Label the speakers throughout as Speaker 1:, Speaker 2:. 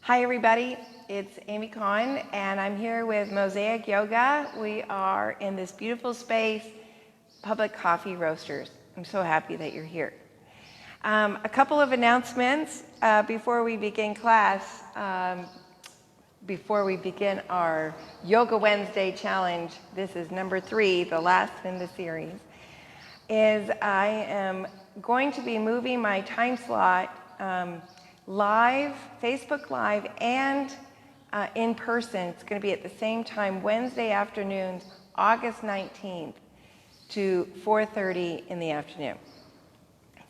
Speaker 1: Hi everybody, it's Amy Conn and I'm here with Mosaic Yoga. We are in this beautiful space, Public Coffee Roasters. I'm so happy that you're here. A couple of announcements before we begin class, before we begin our Yoga Wednesday challenge. This is number 3, the last in the series, is I am going to be moving my time slot live, Facebook Live, and in person. It's going to be at the same time, Wednesday afternoons, August 19th to 4:30 in the afternoon.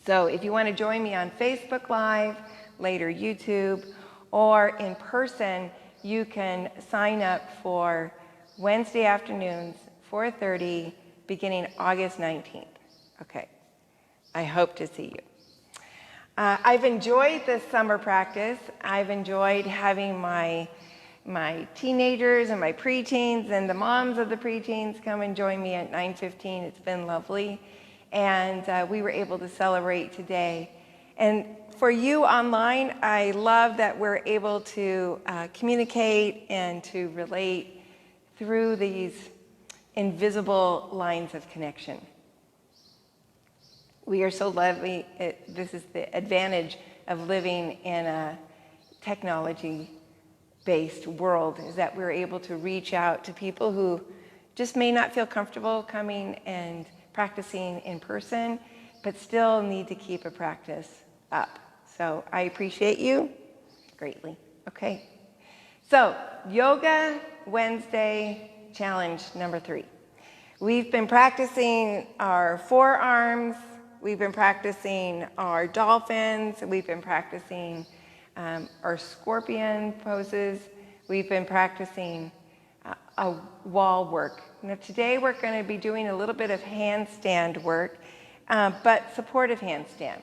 Speaker 1: So if you want to join me on Facebook Live, later YouTube, or in person, you can sign up for Wednesday afternoons, 4:30, beginning August 19th. Okay, I hope to see you. I've enjoyed this summer practice. I've enjoyed having my teenagers and my preteens and the moms of the preteens come and join me at 9:15. It's been lovely. And we were able to celebrate today. And for you online, I love that we're able to communicate and to relate through these invisible lines of connection. We are so lucky. This is the advantage of living in a technology-based world, is that we're able to reach out to people who just may not feel comfortable coming and practicing in person, but still need to keep a practice up. So I appreciate you greatly. Okay. So Yoga Wednesday challenge number 3. We've been practicing our forearms. We've been practicing our dolphins. We've been practicing our scorpion poses. We've been practicing a wall work. Now today we're going to be doing a little bit of handstand work, but supportive handstand.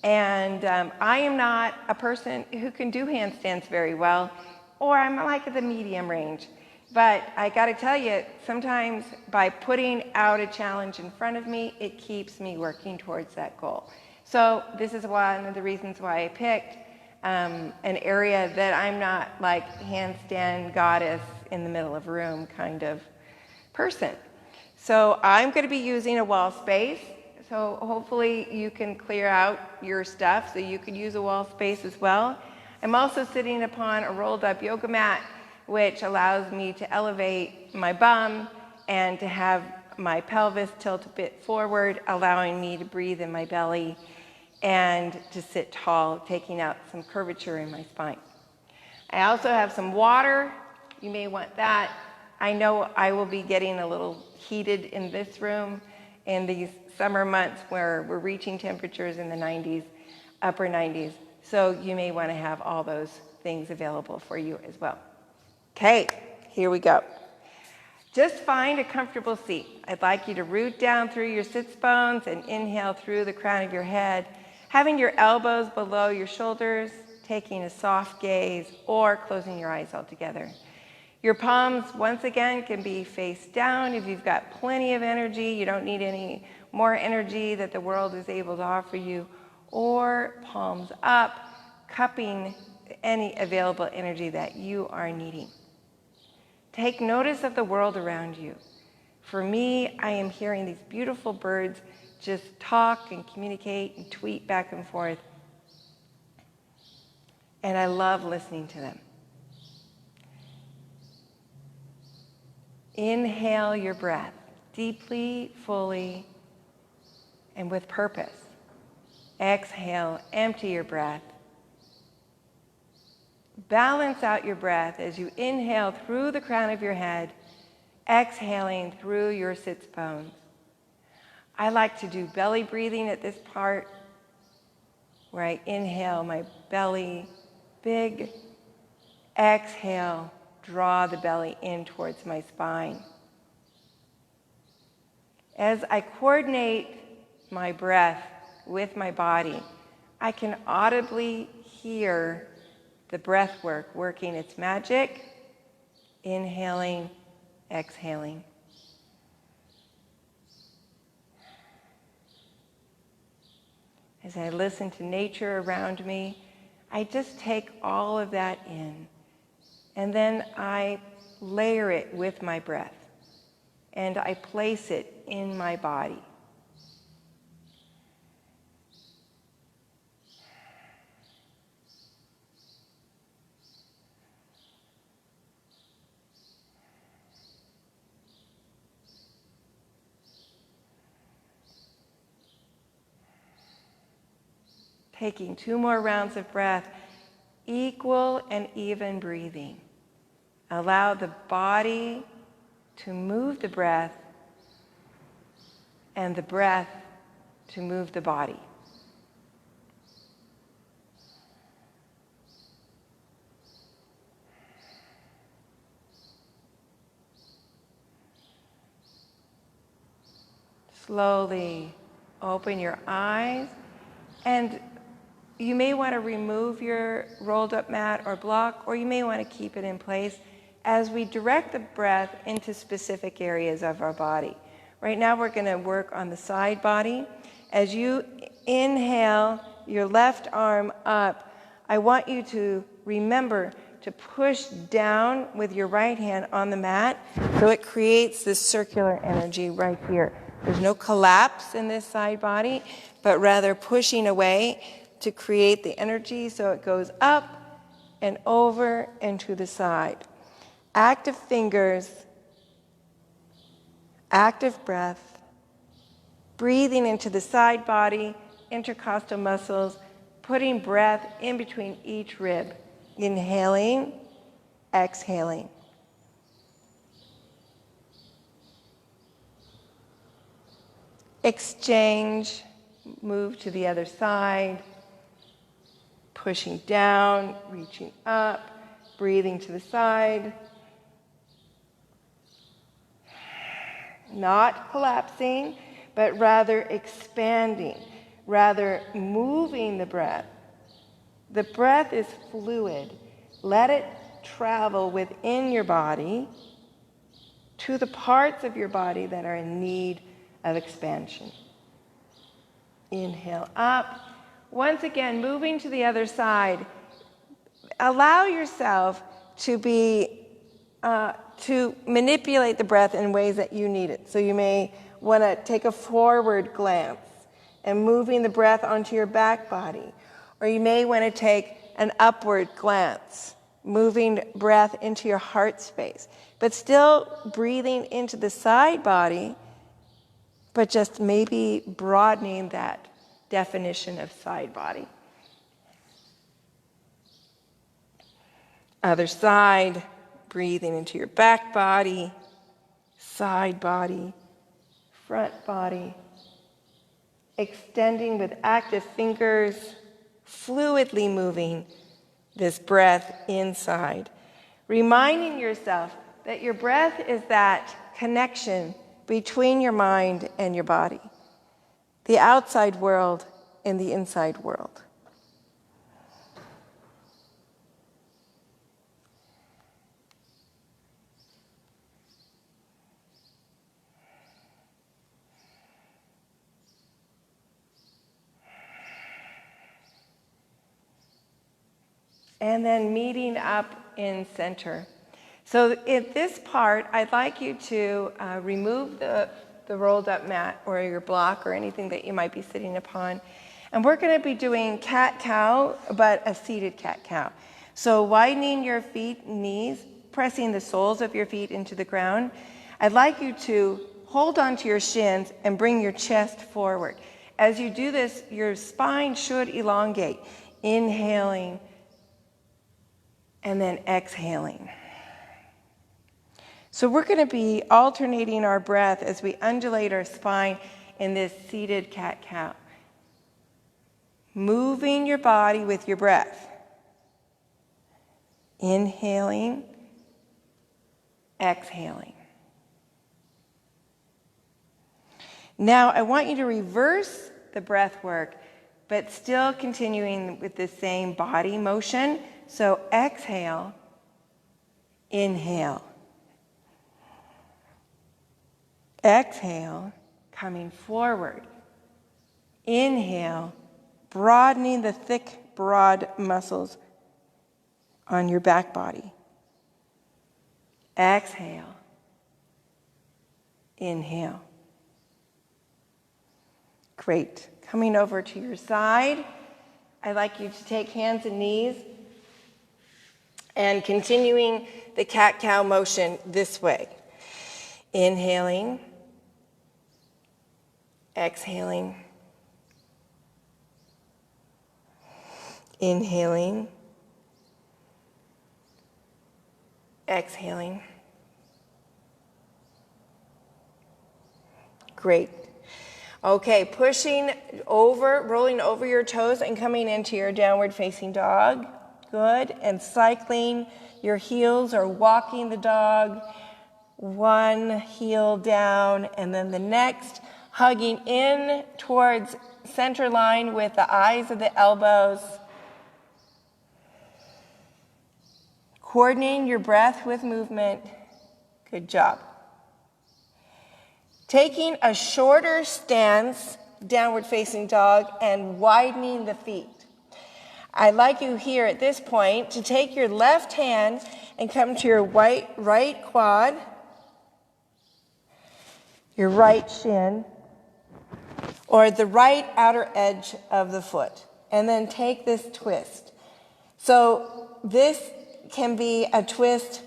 Speaker 1: And I am not a person who can do handstands very well, or I'm like at the medium range. But I got to tell you, sometimes by putting out a challenge in front of me, it keeps me working towards that goal. So this is one of the reasons why I picked an area that I'm not like handstand goddess in the middle of a room kind of person. So I'm going to be using a wall space. So hopefully you can clear out your stuff so you can use a wall space as well. I'm also sitting upon a rolled up yoga mat, which allows me to elevate my bum and to have my pelvis tilt a bit forward, allowing me to breathe in my belly and to sit tall, taking out some curvature in my spine. I also have some water. You may want that. I know I will be getting a little heated in this room in these summer months where we're reaching temperatures in the 90s, upper 90s. So you may want to have all those things available for you as well. Okay, here we go. Just find a comfortable seat. I'd like you to root down through your sits bones and inhale through the crown of your head, having your elbows below your shoulders, taking a soft gaze, or closing your eyes altogether. Your palms, once again, can be face down if you've got plenty of energy. You don't need any more energy that the world is able to offer you, or palms up, cupping any available energy that you are needing. Take notice of the world around you. For me, I am hearing these beautiful birds just talk and communicate and tweet back and forth. And I love listening to them. Inhale your breath deeply, fully, and with purpose. Exhale, empty your breath. Balance out your breath as you inhale through the crown of your head, exhaling through your sits bones. I like to do belly breathing at this part, where I inhale my belly big, exhale, draw the belly in towards my spine. As I coordinate my breath with my body, I can audibly hear the breath work working its magic, inhaling, exhaling. As I listen to nature around me, I just take all of that in, and then I layer it with my breath, and I place it in my body. Taking 2 more rounds of breath, equal and even breathing. Allow the body to move the breath and the breath to move the body. Slowly open your eyes, and you may want to remove your rolled up mat or block, or you may want to keep it in place as we direct the breath into specific areas of our body. Right now we're going to work on the side body. As you inhale your left arm up, I want you to remember to push down with your right hand on the mat so it creates this circular energy right here. There's no collapse in this side body, but rather pushing away to create the energy so it goes up and over and to the side. Active fingers, active breath, breathing into the side body, intercostal muscles, putting breath in between each rib. Inhaling, exhaling. Exchange, move to the other side. Pushing down, reaching up, breathing to the side. Not collapsing, but rather expanding, rather moving the breath. The breath is fluid. Let it travel within your body to the parts of your body that are in need of expansion. Inhale up. Once again, moving to the other side, allow yourself to manipulate the breath in ways that you need it. So you may want to take a forward glance and moving the breath onto your back body. Or you may want to take an upward glance, moving breath into your heart space, but still breathing into the side body, but just maybe broadening that definition of side body. Other side, breathing into your back body, side body, front body, extending with active fingers, fluidly moving this breath inside. Reminding yourself that your breath is that connection between your mind and your body, the outside world and the inside world. And then meeting up in center. So in this part, I'd like you to remove the rolled up mat or your block or anything that you might be sitting upon. And we're going to be doing cat-cow, but a seated cat-cow. So widening your feet and knees, pressing the soles of your feet into the ground. I'd like you to hold onto your shins and bring your chest forward. As you do this, your spine should elongate. Inhaling and then exhaling. So we're going to be alternating our breath as we undulate our spine in this seated cat-cow. Moving your body with your breath. Inhaling, exhaling. Now I want you to reverse the breath work, but still continuing with the same body motion. So exhale, inhale. Exhale, coming forward. Inhale, broadening the thick broad muscles on your back body. Exhale. Inhale. Great. Coming over to your side, I'd like you to take hands and knees and continuing the cat-cow motion this way. Inhaling. Exhaling. Inhaling. Exhaling. Great. Okay, pushing over, rolling over your toes and coming into your downward facing dog. Good. And cycling your heels or walking the dog. One heel down and then the next. Hugging in towards center line with the eyes of the elbows. Coordinating your breath with movement. Good job. Taking a shorter stance, downward facing dog, and widening the feet. I'd like you here at this point to take your left hand and come to your right quad, your right shin, or the right outer edge of the foot, and then take this twist. So this can be a twist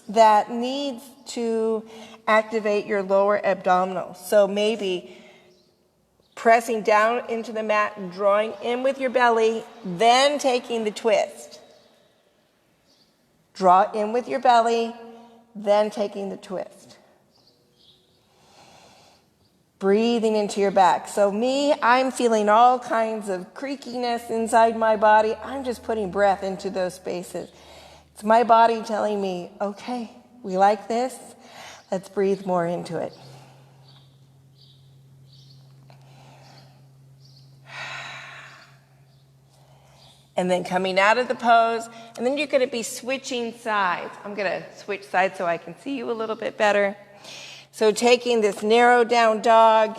Speaker 1: that needs to activate your lower abdominal. So maybe pressing down into the mat and drawing in with your belly, then taking the twist. Draw in with your belly, then taking the twist. Breathing into your back. So I'm feeling all kinds of creakiness inside my body. I'm just putting breath into those spaces. It's my body telling me, okay, we like this. Let's breathe more into it. And then coming out of the pose, and then you're going to be switching sides. I'm going to switch sides so I can see you a little bit better. So taking this narrow down dog,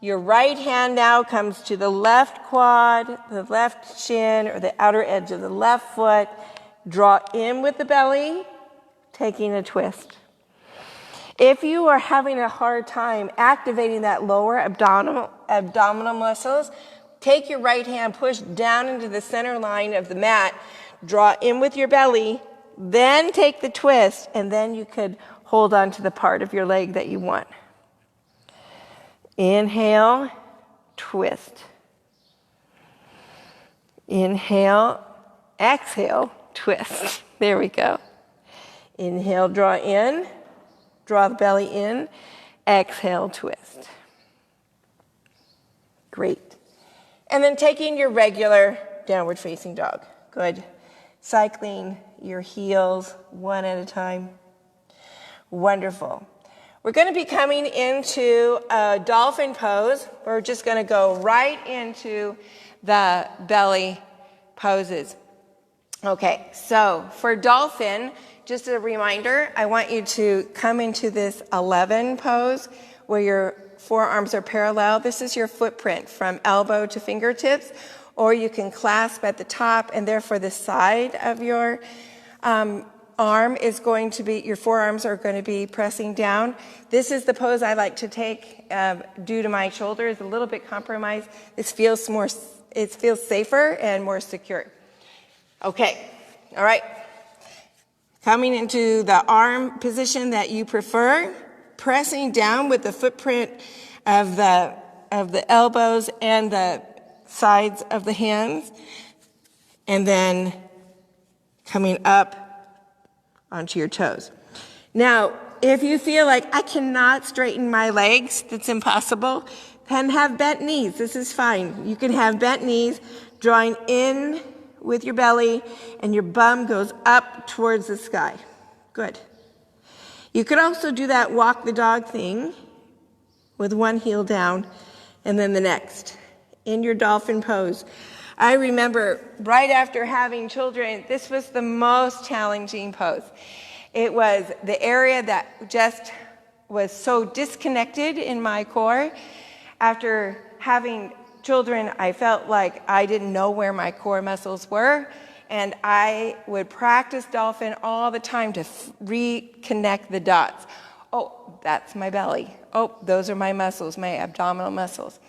Speaker 1: your right hand now comes to the left quad, the left shin, or the outer edge of the left foot. Draw in with the belly, taking a twist. If you are having a hard time activating that lower abdominal muscles, take your right hand, push down into the center line of the mat, draw in with your belly, then take the twist, and then you could hold on to the part of your leg that you want. Inhale, twist. Inhale, exhale, twist. There we go. Inhale, draw in, draw the belly in, exhale, twist. Great. And then taking your regular downward facing dog. Good. Cycling your heels one at a time. Wonderful. We're going to be coming into a dolphin pose. We're just going to go right into the belly poses. Okay, so for dolphin, just a reminder, I want you to come into this 11 pose where your forearms are parallel. This is your footprint from elbow to fingertips, or you can clasp at the top, and therefore the side of your arm is going to be, your forearms are going to be pressing down. This is the pose I like to take due to my shoulders, a little bit compromised. It feels safer and more secure. Okay, all right. Coming into the arm position that you prefer, pressing down with the footprint of the elbows and the sides of the hands, and then coming up onto your toes. Now, if you feel like I cannot straighten my legs, that's impossible, then have bent knees. This is fine. You can have bent knees, drawing in with your belly, and your bum goes up towards the sky. Good. You could also do that walk the dog thing with one heel down and then the next in your dolphin pose. I remember right after having children, this was the most challenging pose. It was the area that just was so disconnected in my core. After having children, I felt like I didn't know where my core muscles were, and I would practice dolphin all the time to reconnect the dots. Oh, that's my belly. Oh, those are my muscles, my abdominal muscles.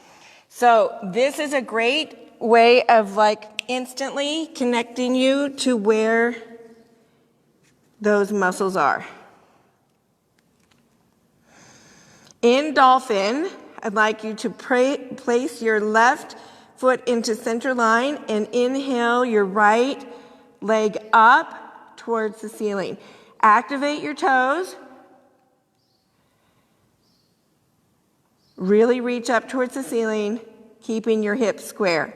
Speaker 1: So this is a great way of like instantly connecting you to where those muscles are. In dolphin, I'd like you to place your left foot into center line and inhale your right leg up towards the ceiling. Activate your toes. Really reach up towards the ceiling, keeping your hips square.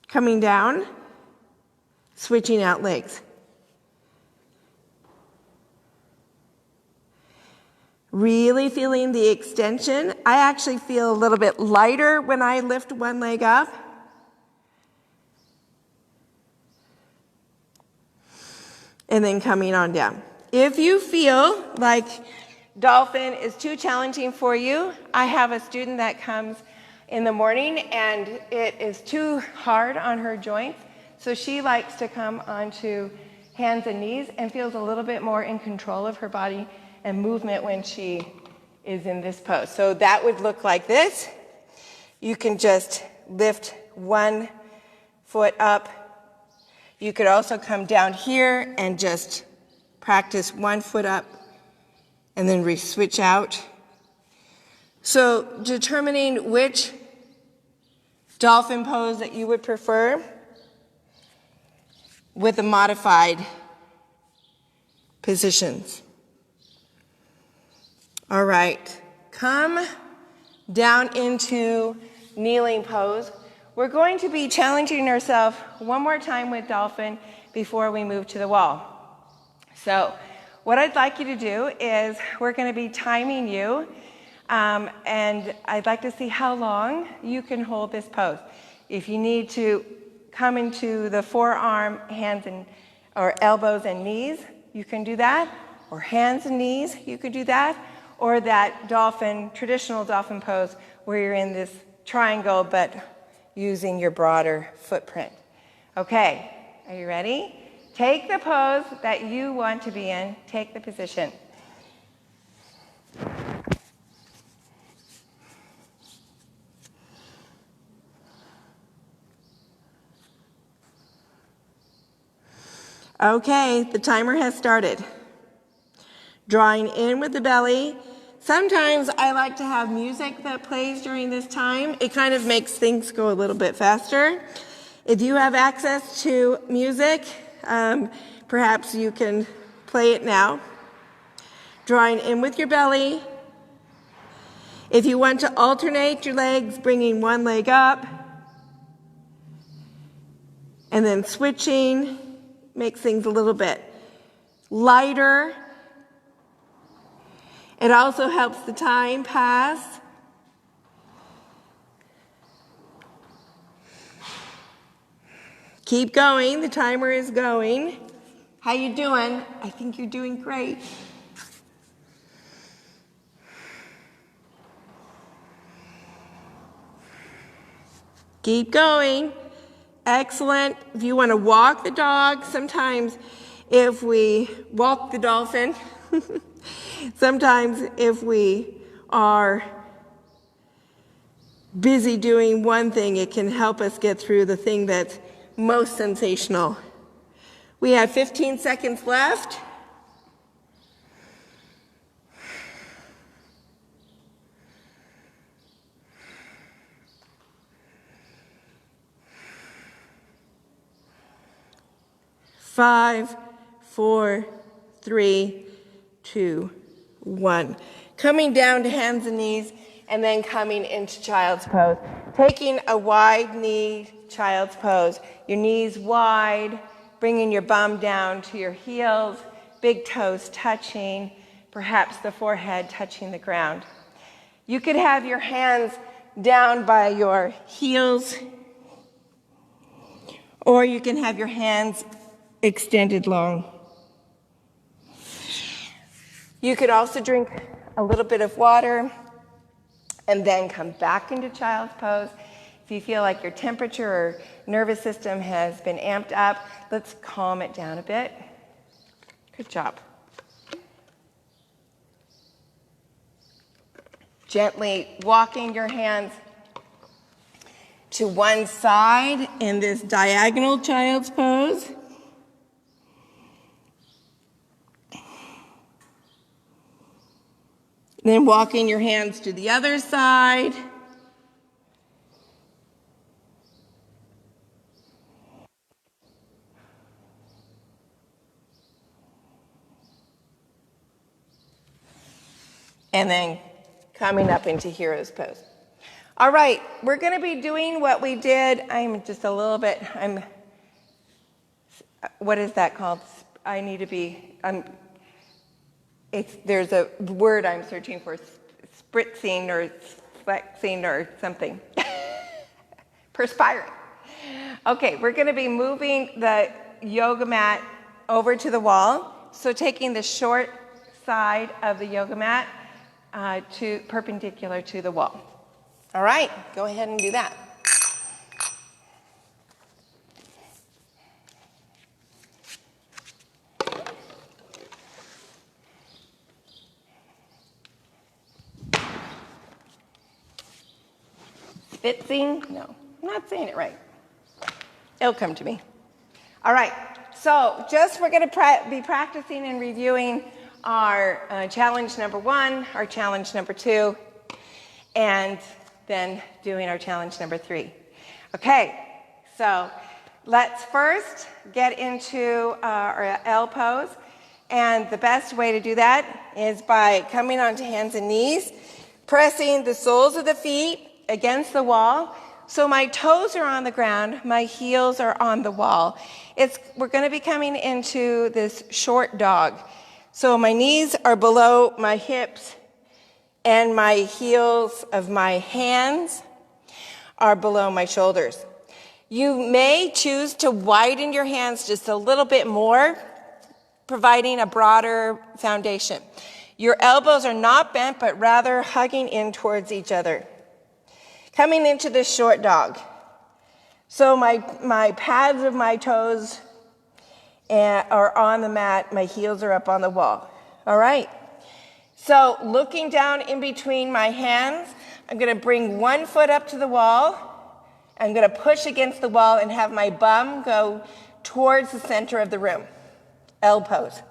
Speaker 1: Coming down, switching out legs. Really feeling the extension. I actually feel a little bit lighter when I lift one leg up. And then coming on down. If you feel like dolphin is too challenging for you, I have a student that comes in the morning and it is too hard on her joints, so she likes to come onto hands and knees and feels a little bit more in control of her body and movement when she is in this pose. So that would look like this. You can just lift one foot up. You could also come down here and just practice one foot up and then switch out. So determining which dolphin pose that you would prefer with the modified positions. All right, come down into kneeling pose. We're going to be challenging ourselves one more time with dolphin before we move to the wall. So what I'd like you to do is we're going to be timing you, and I'd like to see how long you can hold this pose. If you need to come into the forearm, hands, or elbows and knees, you can do that, or hands and knees, you could do that, or that dolphin, traditional dolphin pose where you're in this triangle but using your broader footprint. Okay, are you ready? Take the pose that you want to be in. Take the position. Okay, the timer has started. Drawing in with the belly. Sometimes I like to have music that plays during this time. It kind of makes things go a little bit faster. If you have access to music, perhaps you can play it now. Drawing in with your belly. If you want to alternate your legs, bringing one leg up and then switching, makes things a little bit lighter. It also helps the time pass. Keep going, the timer is going. How you doing? I think you're doing great. Keep going. Excellent. If you want to walk the dog, sometimes if we walk the dolphin, sometimes if we are busy doing one thing, it can help us get through the thing that's most sensational. We have 15 seconds left. Five, 4, 3, 2, 1. Coming down to hands and knees, and then coming into child's pose. Taking a wide knee child's pose. Your knees wide, bringing your bum down to your heels, big toes touching, perhaps the forehead touching the ground. You could have your hands down by your heels, or you can have your hands extended long. You could also drink a little bit of water. and then come back into child's pose. If you feel like your temperature or nervous system has been amped up, let's calm it down a bit. Good job. Gently walking your hands to one side in this diagonal child's pose. Then walking your hands to the other side. And then coming up into hero's pose. All right, we're going to be doing what we did. I'm just a little bit, what is that called? I need to be, there's a word I'm searching for, spritzing or flexing or something. Perspiring. Okay, we're going to be moving the yoga mat over to the wall. So taking the short side of the yoga mat to perpendicular to the wall. All right, go ahead and do that. Spitzing? No, I'm not saying it right. It'll come to me. All right, so we're going to be practicing and reviewing our challenge number 1, our challenge number 2, and then doing our challenge number 3. Okay, so let's first get into our L pose. And the best way to do that is by coming onto hands and knees, pressing the soles of the feet against the wall. So my toes are on the ground, my heels are on the wall. We're going to be coming into this short dog. So my knees are below my hips, and my heels of my hands are below my shoulders. You may choose to widen your hands just a little bit more, providing a broader foundation. Your elbows are not bent, but rather hugging in towards each other. Coming into this short dog. So my pads of my toes are on the mat, my heels are up on the wall. All right. So looking down in between my hands, I'm going to bring one foot up to the wall. I'm going to push against the wall and have my bum go towards the center of the room. L pose.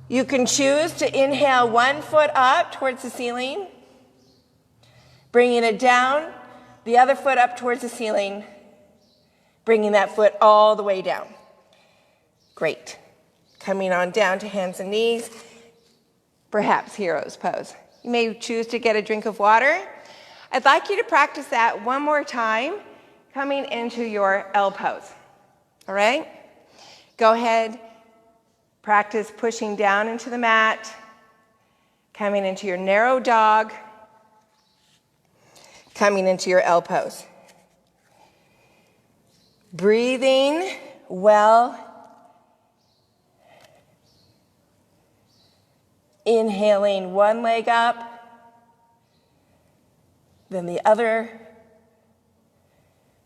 Speaker 1: You can choose to inhale one foot up towards the ceiling, bringing it down, the other foot up towards the ceiling, bringing that foot all the way down. Great. Coming on down to hands and knees. Perhaps hero's pose. You may choose to get a drink of water. I'd like you to practice that one more time, coming into your L pose. All right? Go ahead, practice pushing down into the mat, coming into your narrow dog, coming into your L pose. Breathing well. Inhaling one leg up, then the other,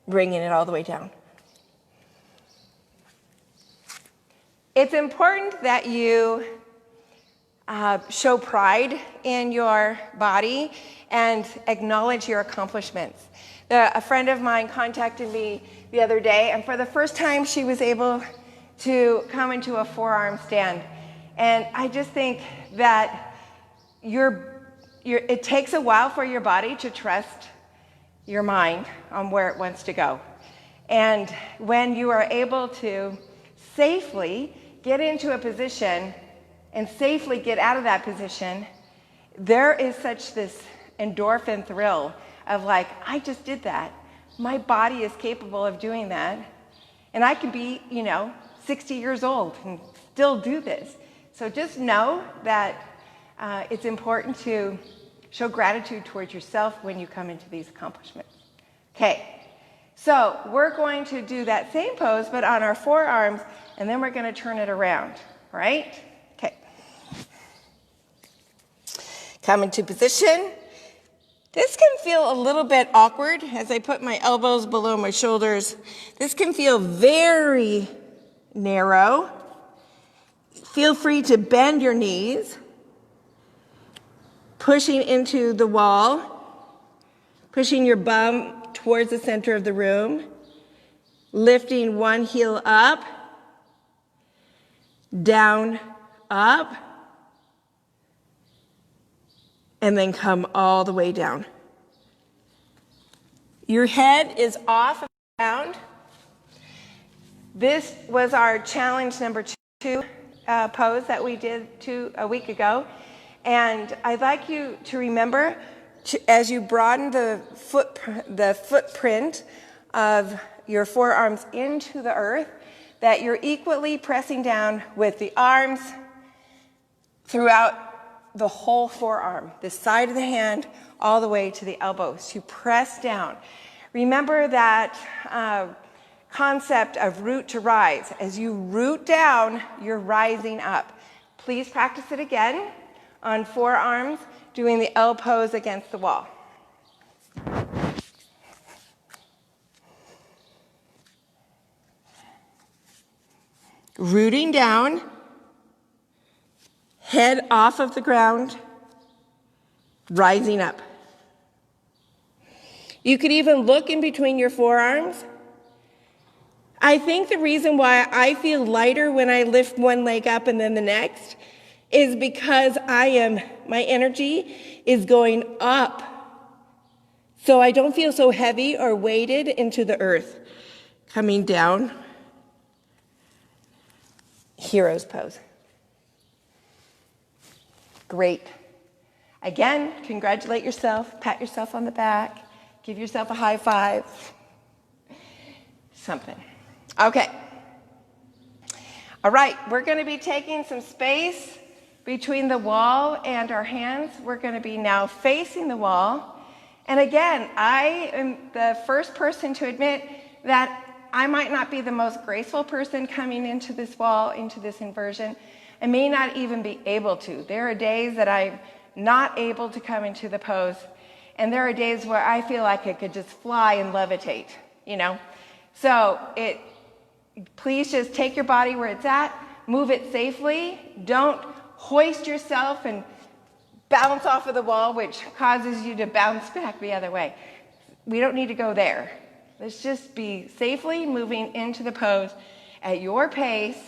Speaker 1: bringing it all the way down. It's important that you show pride in your body and acknowledge your accomplishments. A friend of mine contacted me the other day, and for the first time she was able to come into a forearm stand. And I just think that it takes a while for your body to trust your mind on where it wants to go. And when you are able to safely get into a position and safely get out of that position, there is such this endorphin thrill of like, I just did that. My body is capable of doing that. And I can be, 60 years old and still do this. So just know that it's important to show gratitude towards yourself when you come into these accomplishments. Okay, so we're going to do that same pose, but on our forearms, and then we're going to turn it around, right? Okay. Come into position. This can feel a little bit awkward as I put my elbows below my shoulders. This can feel very narrow. Feel free to bend your knees, pushing into the wall, pushing your bum towards the center of the room, lifting one heel up, down, up, and then come all the way down. Your head is off of the ground. This was our challenge number 2 pose that we did a week ago. And I'd like you to remember, as you broaden the footprint of your forearms into the earth, that you're equally pressing down with the arms throughout the whole forearm, the side of the hand, all the way to the elbows, to press down. Remember that concept of root to rise. As you root down, you're rising up. Please practice it again on forearms, doing the L pose against the wall. Rooting down, head off of the ground, rising up. You could even look in between your forearms. I think the reason why I feel lighter when I lift one leg up and then the next is because my energy is going up. So I don't feel so heavy or weighted into the earth. Coming down, hero's pose. Great. Again, congratulate yourself, pat yourself on the back, give yourself a high five, something. Okay. All right, we're going to be taking some space between the wall and our hands. We're going to be now facing the wall. And again, I am the first person to admit that I might not be the most graceful person coming into this wall, into this inversion. I may not even be able to. There are days that I'm not able to come into the pose. And there are days where I feel like I could just fly and levitate, you know? So please just take your body where it's at, move it safely. Don't hoist yourself and bounce off of the wall, which causes you to bounce back the other way. We don't need to go there. Let's just be safely moving into the pose at your pace,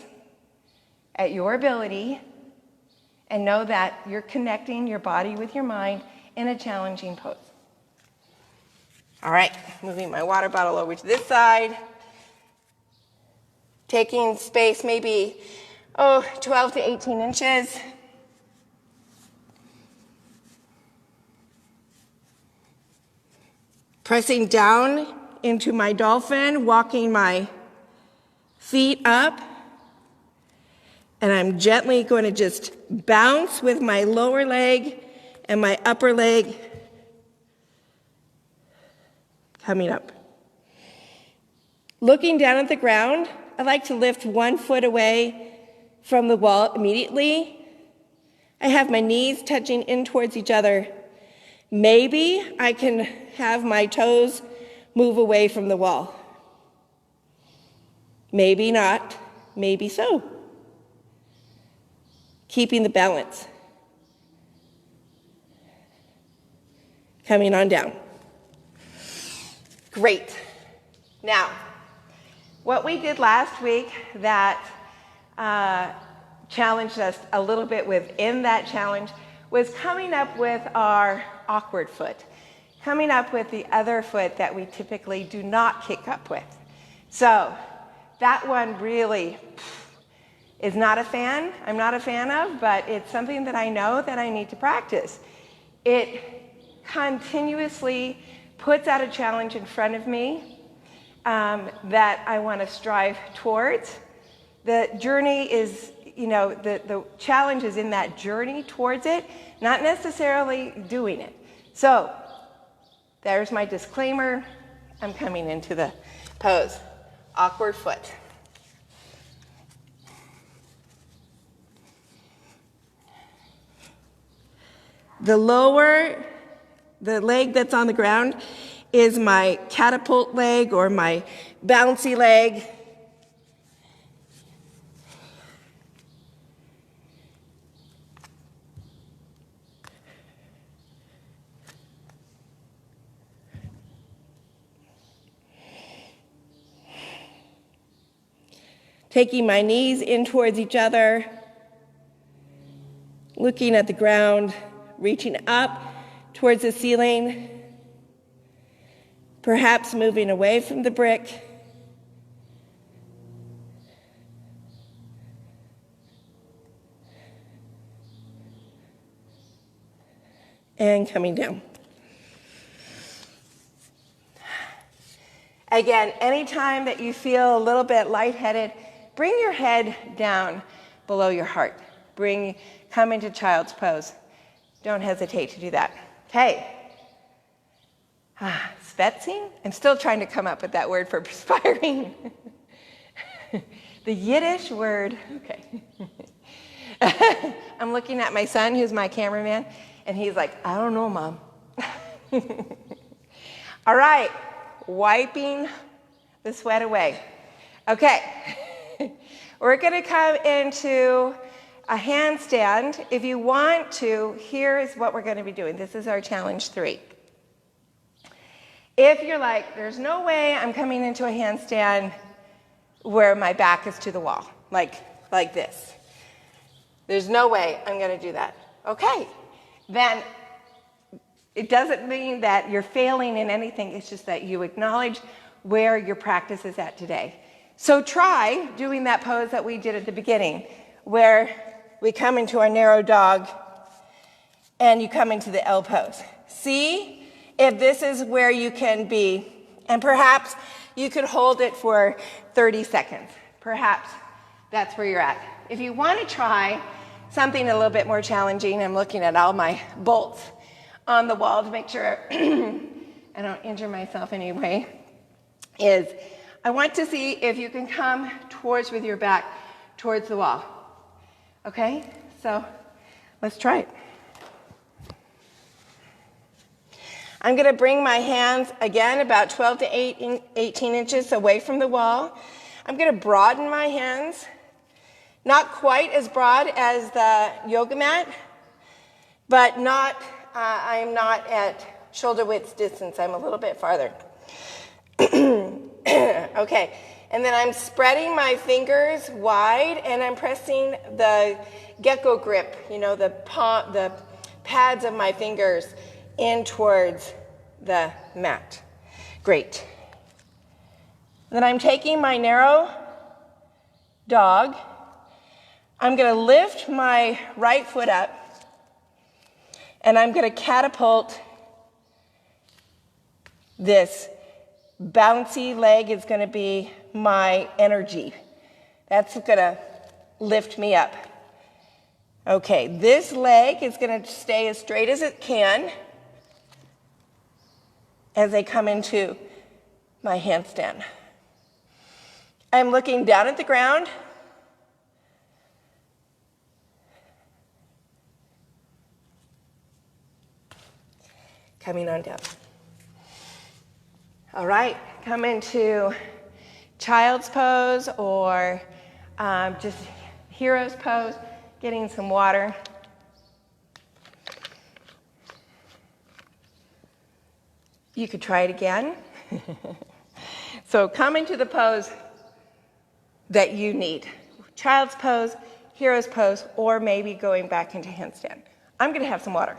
Speaker 1: at your ability, and know that you're connecting your body with your mind in a challenging pose. All right, moving my water bottle over to this side. Taking space maybe, 12 to 18 inches. Pressing down into my dolphin, walking my feet up. And I'm gently going to just bounce with my lower leg and my upper leg coming up. Looking down at the ground, I like to lift one foot away from the wall immediately. I have my knees touching in towards each other. Maybe I can have my toes move away from the wall. Maybe not, maybe so. Keeping the balance. Coming on down. Great. Now, what we did last week that challenged us a little bit within that challenge was coming up with our awkward foot, coming up with the other foot that we typically do not kick up with. So that one really is not a fan, I'm not a fan of, but it's something that I know that I need to practice. It continuously puts out a challenge in front of me that I want to strive towards. The journey is, the challenge is in that journey towards it, not necessarily doing it. So there's my disclaimer. I'm coming into the pose. Awkward foot. The
Speaker 2: the leg that's on the ground is my catapult leg or my bouncy leg. Taking my knees in towards each other, looking at the ground, reaching up towards the ceiling, perhaps moving away from the brick. And coming down. Again, anytime that you feel a little bit lightheaded, bring your head down below your heart. Come into child's pose. Don't hesitate to do that. Okay. Svetzing? I'm still trying to come up with that word for perspiring. The Yiddish word. Okay. I'm looking at my son, who's my cameraman, and he's like, I don't know, Mom. All right. Wiping the sweat away. Okay. We're going to come into a handstand. If you want to, here is what we're going to be doing. This is our challenge 3. If you're like, there's no way I'm coming into a handstand where my back is to the wall, like this. There's no way I'm going to do that. Okay. Then it doesn't mean that you're failing in anything. It's just that you acknowledge where your practice is at today. So try doing that pose that we did at the beginning, where we come into our narrow dog and you come into the L pose. See if this is where you can be. And perhaps you could hold it for 30 seconds. Perhaps that's where you're at. If you want to try something a little bit more challenging, I'm looking at all my bolts on the wall to make sure I don't injure myself anyway, is I want to see if you can come towards with your back towards the wall. Okay? So let's try it. I'm going to bring my hands, again, about 12 to 18 inches away from the wall. I'm going to broaden my hands, not quite as broad as the yoga mat, but I am not at shoulder width distance. I'm a little bit farther. Okay, and then I'm spreading my fingers wide, and I'm pressing the gecko grip, the pads of my fingers in towards the mat. Great. Then I'm taking my narrow dog. I'm going to lift my right foot up, and I'm going to catapult this. Bouncy leg is going to be my energy. That's going to lift me up. Okay, this leg is going to stay as straight as it can as I come into my handstand. I'm looking down at the ground. Coming on down. All right, come into child's pose or just hero's pose, getting some water. You could try it again. So come into the pose that you need. Child's pose, hero's pose, or maybe going back into handstand. I'm going to have some water.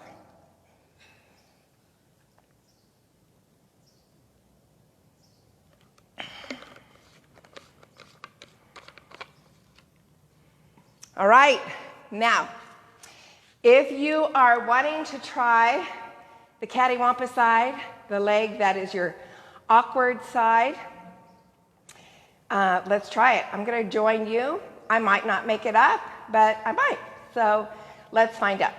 Speaker 2: All right, now, if you are wanting to try the cattywampus side, the leg that is your awkward side, let's try it. I'm going to join you. I might not make it up, but I might. So let's find out.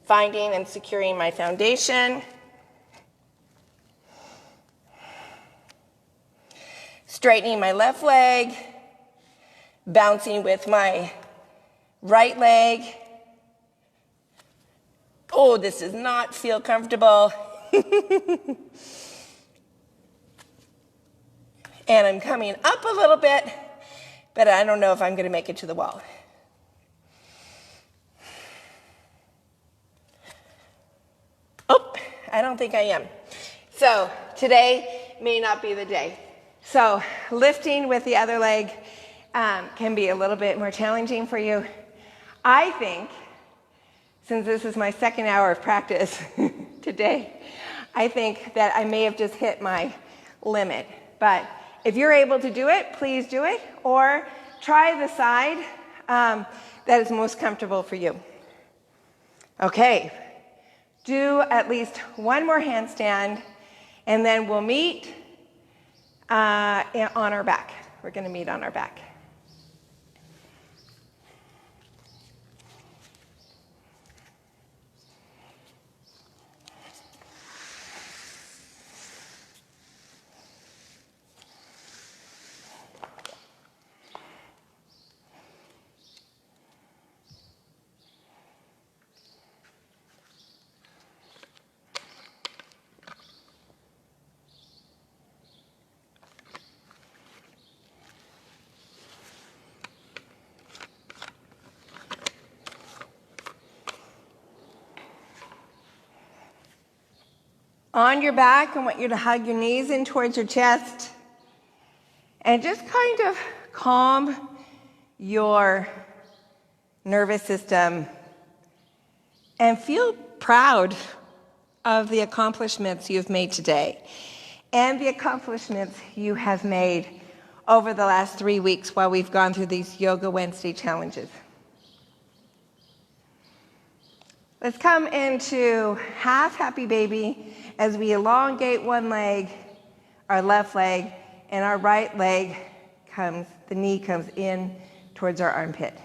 Speaker 2: Finding and securing my foundation. Straightening my left leg, bouncing with my right leg. Oh, this does not feel comfortable. And I'm coming up a little bit, but I don't know if I'm going to make it to the wall. Oh, I don't think I am. So today may not be the day. So lifting with the other leg can be a little bit more challenging for you. I think, since this is my second hour of practice today, I think that I may have just hit my limit. But if you're able to do it, please do it, or try the side that is most comfortable for you. Okay, do at least one more handstand, and then we'll meet on our back. We're going to meet on our back. On your back, I want you to hug your knees in towards your chest and just kind of calm your nervous system and feel proud of the accomplishments you've made today and the accomplishments you have made over the last 3 weeks while we've gone through these Yoga Wednesday challenges. Let's come into half happy baby as we elongate one leg, our left leg, and our right leg the knee comes in towards our armpit.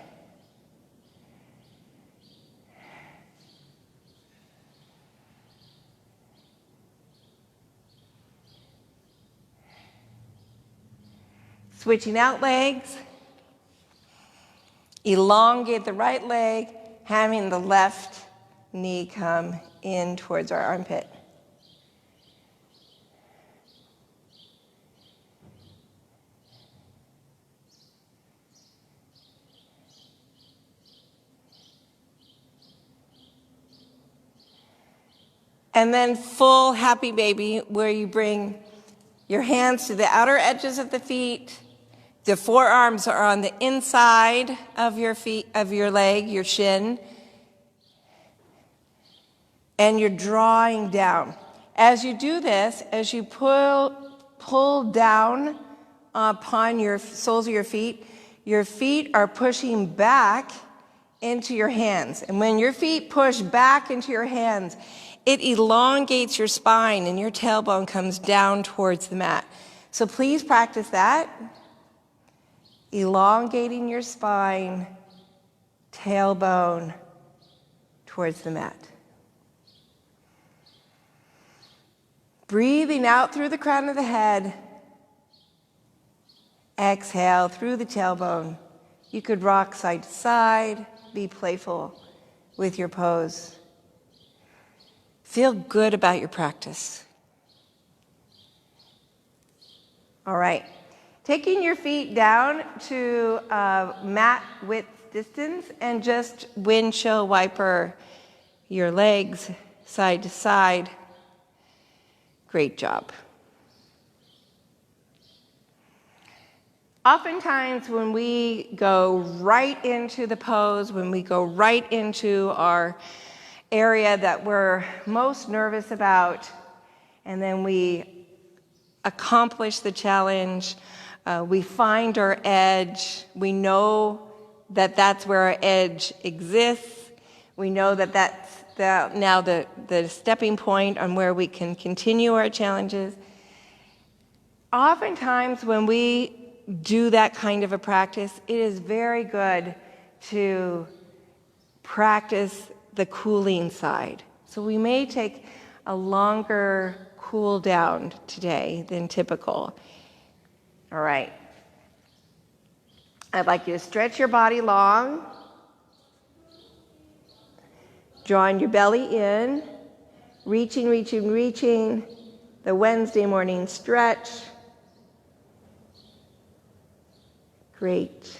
Speaker 2: Switching out legs, elongate the right leg, having the left knee come in towards our armpit. And then full happy baby, where you bring your hands to the outer edges of the feet. The forearms are on the inside of your feet, of your leg, your shin. And you're drawing down. As you do this, as you pull down upon your soles of your feet are pushing back into your hands. And when your feet push back into your hands, it elongates your spine and your tailbone comes down towards the mat. So please practice that. Elongating your spine, tailbone towards the mat. Breathing out through the crown of the head. Exhale through the tailbone. You could rock side to side. Be playful with your pose. Feel good about your practice. All right. Taking your feet down to mat width distance and just windshield wiper your legs side to side. Great job. Oftentimes when we go right into the pose, when we go right into our area that we're most nervous about, and then we accomplish the challenge, we find our edge, we know that that's where our edge exists, we know that that's now the stepping point on where we can continue our challenges. Oftentimes when we do that kind of a practice, it is very good to practice the cooling side. So we may take a longer cool down today than typical. All right. I'd like you to stretch your body long. Drawing your belly in, reaching, reaching, reaching. The Wednesday morning stretch. Great.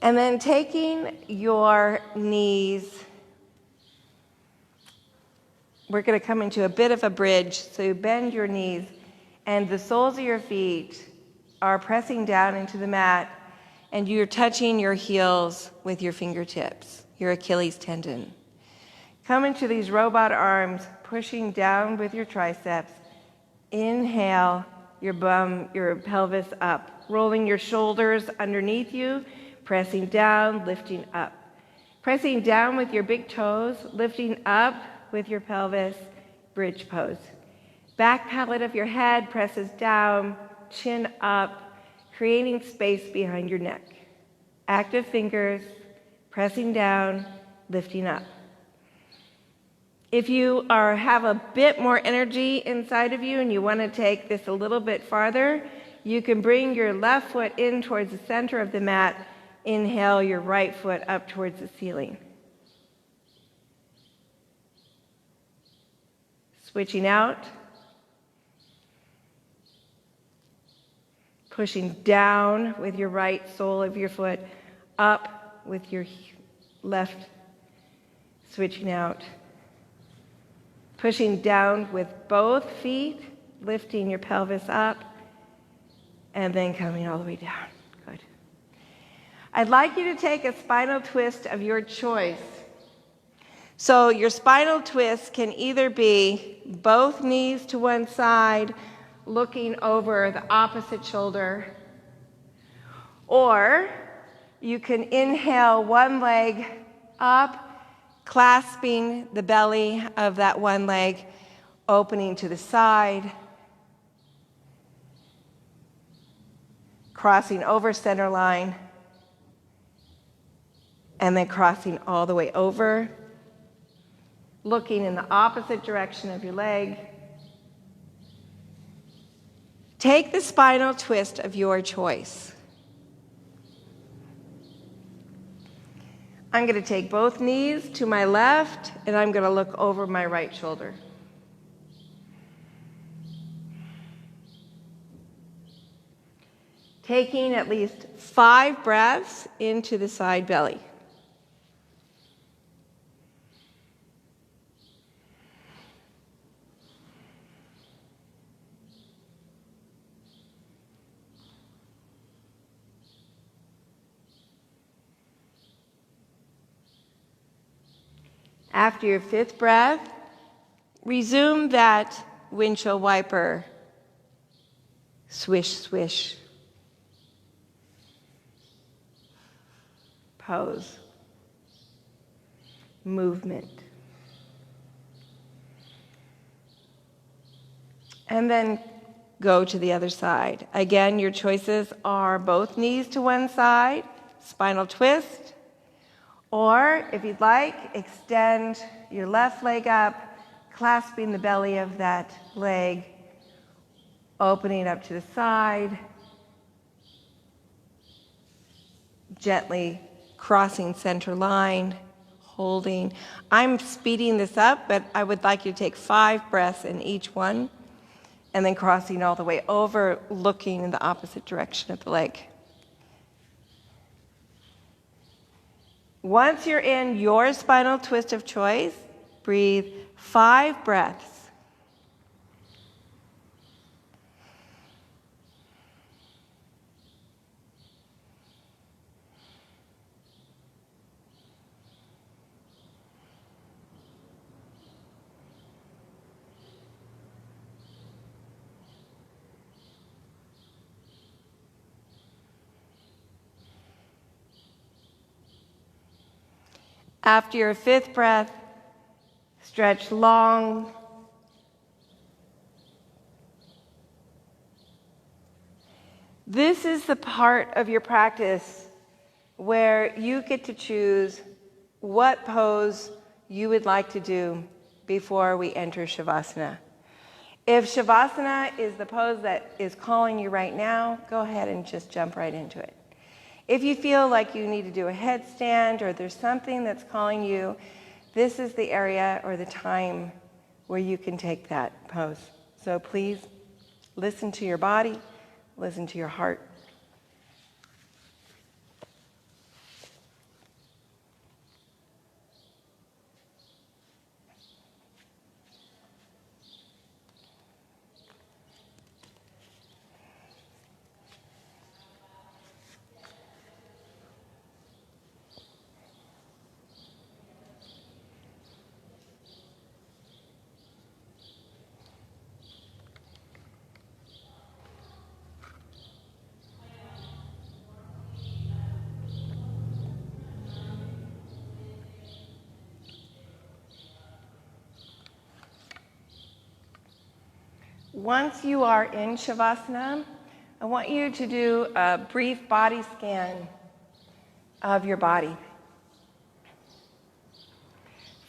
Speaker 2: And then taking your knees, we're going to come into a bit of a bridge. So you bend your knees, and the soles of your feet are pressing down into the mat, and you're touching your heels with your fingertips, your Achilles tendon. Come into these robot arms, pushing down with your triceps. Inhale, your bum, your pelvis up, rolling your shoulders underneath you, pressing down, lifting up. Pressing down with your big toes, lifting up with your pelvis, bridge pose. Back palate of your head presses down, chin up, creating space behind your neck. Active fingers, pressing down, lifting up. If you have a bit more energy inside of you and you want to take this a little bit farther, you can bring your left foot in towards the center of the mat. Inhale your right foot up towards the ceiling. Switching out. Pushing down with your right sole of your foot, up with your left. Switching out. Pushing down with both feet, lifting your pelvis up, and then coming all the way down. Good. I'd like you to take a spinal twist of your choice. So your spinal twist can either be both knees to one side, looking over the opposite shoulder, or you can inhale one leg up, clasping the belly of that one leg, opening to the side, crossing over center line, and then crossing all the way over, looking in the opposite direction of your leg. Take the spinal twist of your choice. I'm going to take both knees to my left, and I'm going to look over my right shoulder. Taking at least 5 breaths into the side belly. After your 5th breath, resume that windshield wiper. Swish, swish. Pose. Movement. And then go to the other side. Again, your choices are both knees to one side, spinal twist, or if you'd like, extend your left leg up, clasping the belly of that leg, opening up to the side, gently crossing center line, holding. I'm speeding this up, but I would like you to take 5 breaths in each one, and then crossing all the way over, looking in the opposite direction of the leg. Once you're in your spinal twist of choice, breathe 5 breaths. After your 5th breath, stretch long. This is the part of your practice where you get to choose what pose you would like to do before we enter Shavasana. If Shavasana is the pose that is calling you right now, go ahead and just jump right into it.
Speaker 1: If you feel like you need to do a headstand or there's something that's calling you, this is the area or the time where you can take that pose. So please listen to your body, listen to your heart. Once you are in Shavasana, I want you to do a brief body scan of your body.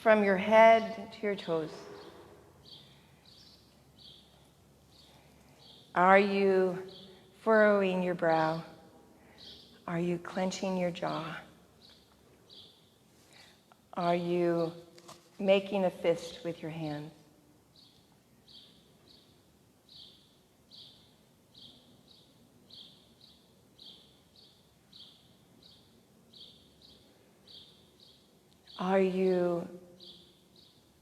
Speaker 1: From your head to your toes. Are you furrowing your brow? Are you clenching your jaw? Are you making a fist with your hands? Are you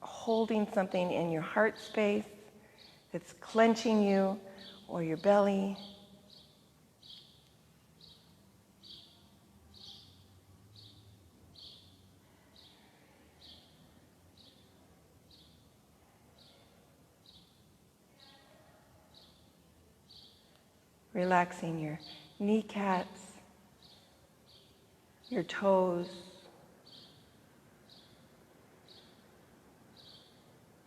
Speaker 1: holding something in your heart space that's clenching you or your belly? Relaxing your kneecaps, your toes,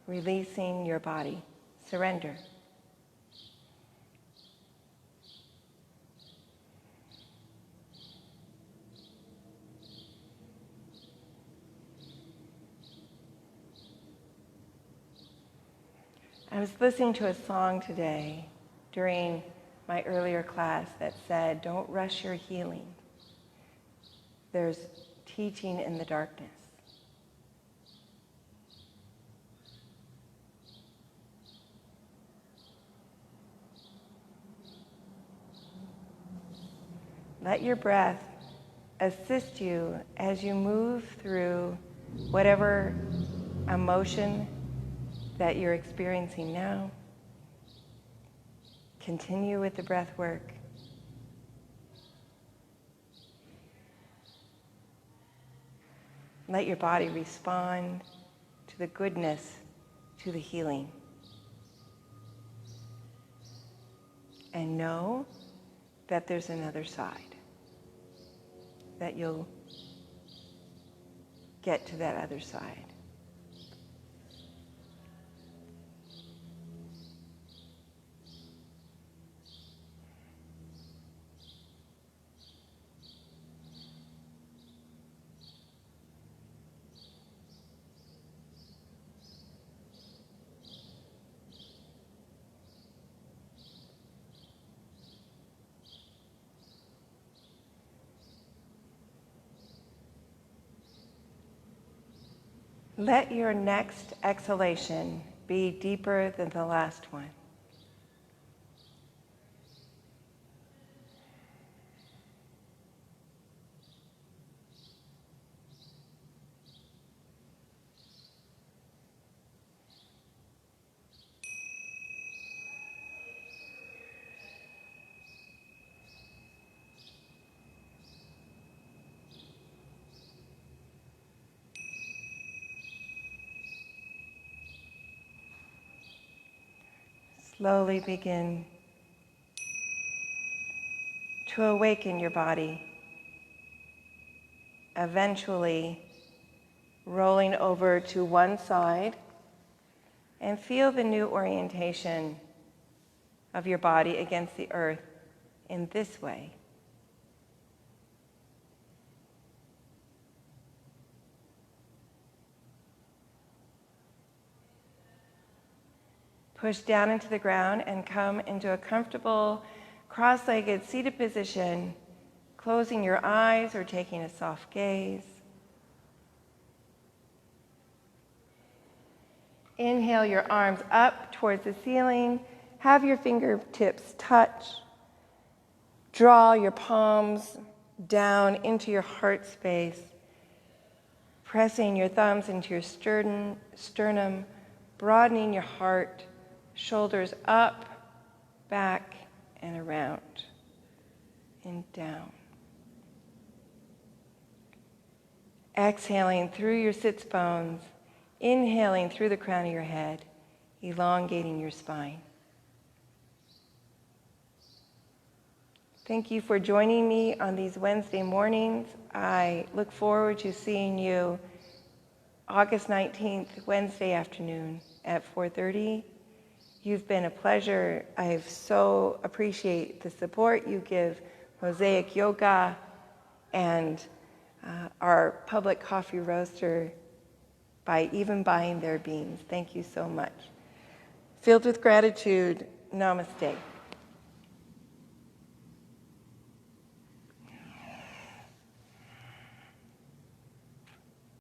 Speaker 1: releasing your body. Surrender. I was listening to a song today during my earlier class that said, "Don't rush your healing. There's teaching in the darkness." Let your breath assist you as you move through whatever emotion that you're experiencing now. Continue with the breath work. Let your body respond to the goodness, to the healing. And know that there's another side, that you'll get to that other side. Let your next exhalation be deeper than the last one. Slowly begin to awaken your body, eventually rolling over to one side, and feel the new orientation of your body against the earth in this way. Push down into the ground and come into a comfortable cross-legged seated position, closing your eyes or taking a soft gaze. Inhale your arms up towards the ceiling. Have your fingertips touch. Draw your palms down into your heart space, pressing your thumbs into your sternum, broadening your heart, shoulders up, back, and around, and down. Exhaling through your sits bones, inhaling through the crown of your head, elongating your spine. Thank you for joining me on these Wednesday mornings. I look forward to seeing you August 19th, Wednesday afternoon at 4:30. You've been a pleasure. I so appreciate the support you give Mosaic Yoga and our public coffee roaster by even buying their beans. Thank you so much. Filled with gratitude, namaste.